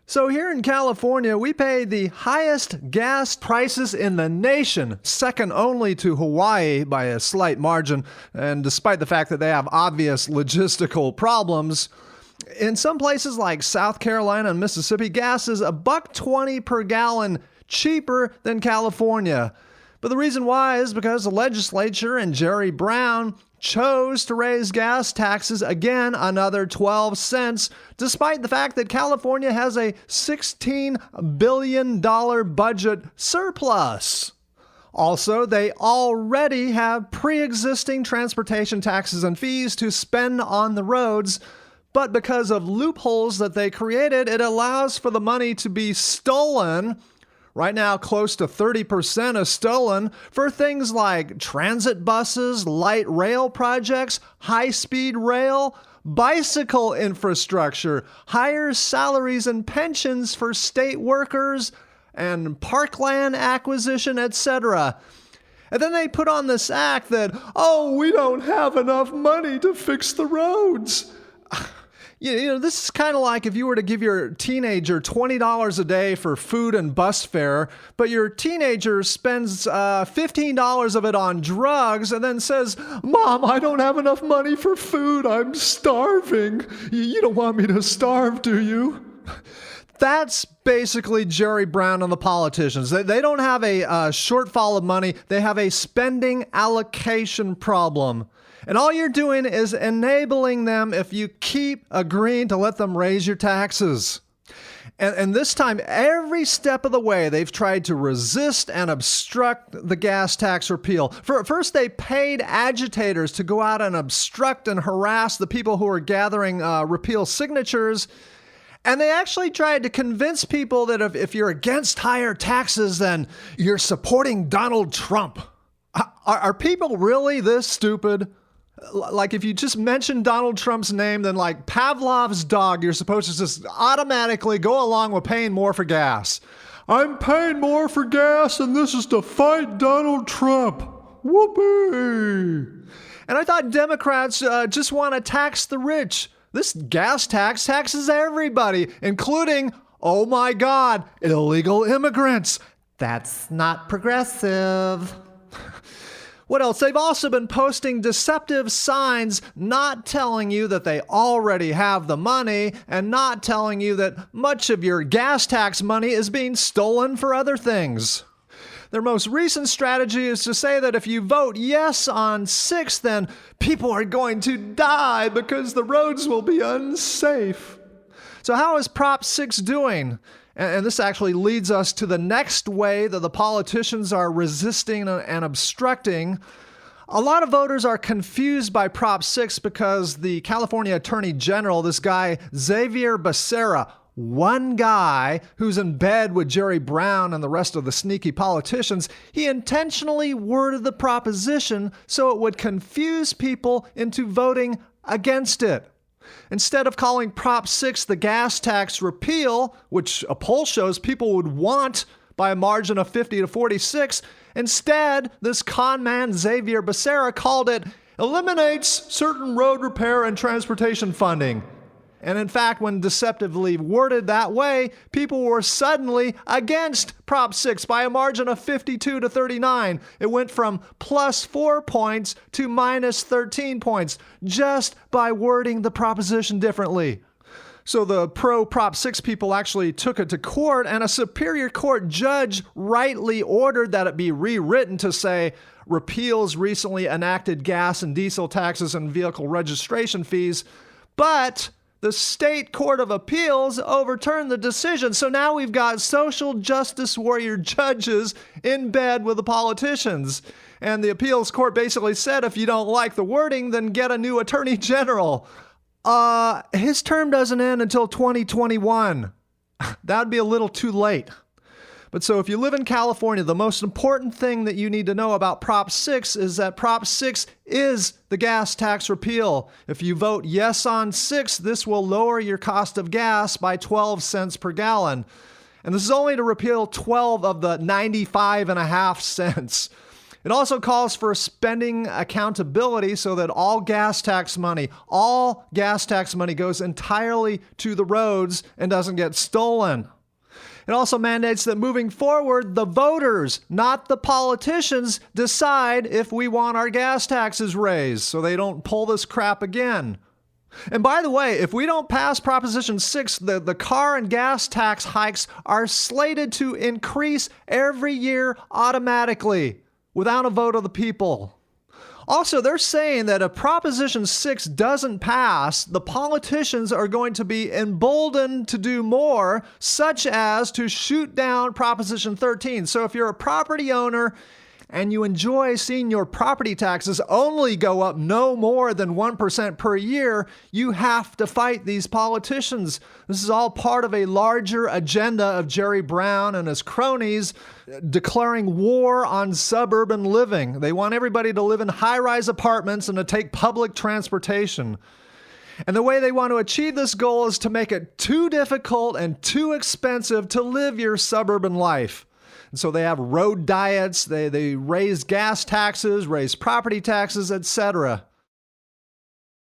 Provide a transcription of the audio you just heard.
So here in California, we pay the highest gas prices in the nation, second only to Hawaii by a slight margin. And despite the fact that they have obvious logistical problems, in some places like South Carolina and Mississippi, gas is $1.20 per gallon cheaper than California. But the reason why is because the legislature and Jerry Brown chose to raise gas taxes again another 12 cents, despite the fact that California has a $16 billion budget surplus. Also, they already have pre-existing transportation taxes and fees to spend on the roads, but because of loopholes that they created, it allows for the money to be stolen. Right now, close to 30% is stolen for things like transit buses, light rail projects, high-speed rail, bicycle infrastructure, higher salaries and pensions for state workers, and parkland acquisition, etc. And then they put on this act that, oh, we don't have enough money to fix the roads. This is kind of like if you were to give your teenager $20 a day for food and bus fare, but your teenager spends $15 of it on drugs and then says, "Mom, I don't have enough money for food. I'm starving." You don't want me to starve, do you? That's basically Jerry Brown and the politicians. They don't have a shortfall of money. They have a spending allocation problem. And all you're doing is enabling them if you keep agreeing to let them raise your taxes. And this time, every step of the way, they've tried to resist and obstruct the gas tax repeal. First, they paid agitators to go out and obstruct and harass the people who are gathering repeal signatures. And they actually tried to convince people that if you're against higher taxes, then you're supporting Donald Trump. Are people really this stupid? Like, if you just mention Donald Trump's name, then like Pavlov's dog, you're supposed to just automatically go along with paying more for gas. I'm paying more for gas, and this is to fight Donald Trump. Whoopee! And I thought Democrats just want to tax the rich. This gas tax taxes everybody, including, oh my God, illegal immigrants. That's not progressive. What else? They've also been posting deceptive signs not telling you that they already have the money and not telling you that much of your gas tax money is being stolen for other things. Their most recent strategy is to say that if you vote yes on 6, then people are going to die because the roads will be unsafe. So how is Prop 6 doing? And this actually leads us to the next way that the politicians are resisting and obstructing. A lot of voters are confused by Prop 6 because the California Attorney General, this guy Xavier Bacerra, one guy who's in bed with Jerry Brown and the rest of the sneaky politicians, he intentionally worded the proposition so it would confuse people into voting against it. Instead of calling Prop 6 the gas tax repeal, which a poll shows people would want by a margin of 50 to 46, instead, this con man Xavier Bacerra called it eliminates certain road repair and transportation funding. And in fact, when deceptively worded that way, people were suddenly against Prop 6 by a margin of 52 to 39. It went from plus 4 points to minus 13 points just by wording the proposition differently. So the pro-Prop 6 people actually took it to court, and a Superior Court judge rightly ordered that it be rewritten to say repeals recently enacted gas and diesel taxes and vehicle registration fees, but the State Court of Appeals overturned the decision. So now we've got social justice warrior judges in bed with the politicians. And the appeals court basically said, if you don't like the wording, then get a new attorney general. His term doesn't end until 2021. That'd be a little too late. But so if you live in California, the most important thing that you need to know about Prop 6 is that Prop 6 is the gas tax repeal. If you vote yes on 6, this will lower your cost of gas by 12 cents per gallon. And this is only to repeal 12 of the 95.5 cents. It also calls for spending accountability so that all gas tax money goes entirely to the roads and doesn't get stolen. It also mandates that moving forward, the voters, not the politicians, decide if we want our gas taxes raised so they don't pull this crap again. And by the way, if we don't pass Proposition 6, the car and gas tax hikes are slated to increase every year automatically without a vote of the people. Also, they're saying that if Proposition 6 doesn't pass, the politicians are going to be emboldened to do more, such as to shoot down Proposition 13. So if you're a property owner and you enjoy seeing your property taxes only go up no more than 1% per year, you have to fight these politicians. This is all part of a larger agenda of Jerry Brown and his cronies declaring war on suburban living. They want everybody to live in high-rise apartments and to take public transportation. And the way they want to achieve this goal is to make it too difficult and too expensive to live your suburban life. And so they have road diets, they raise gas taxes, raise property taxes, etc.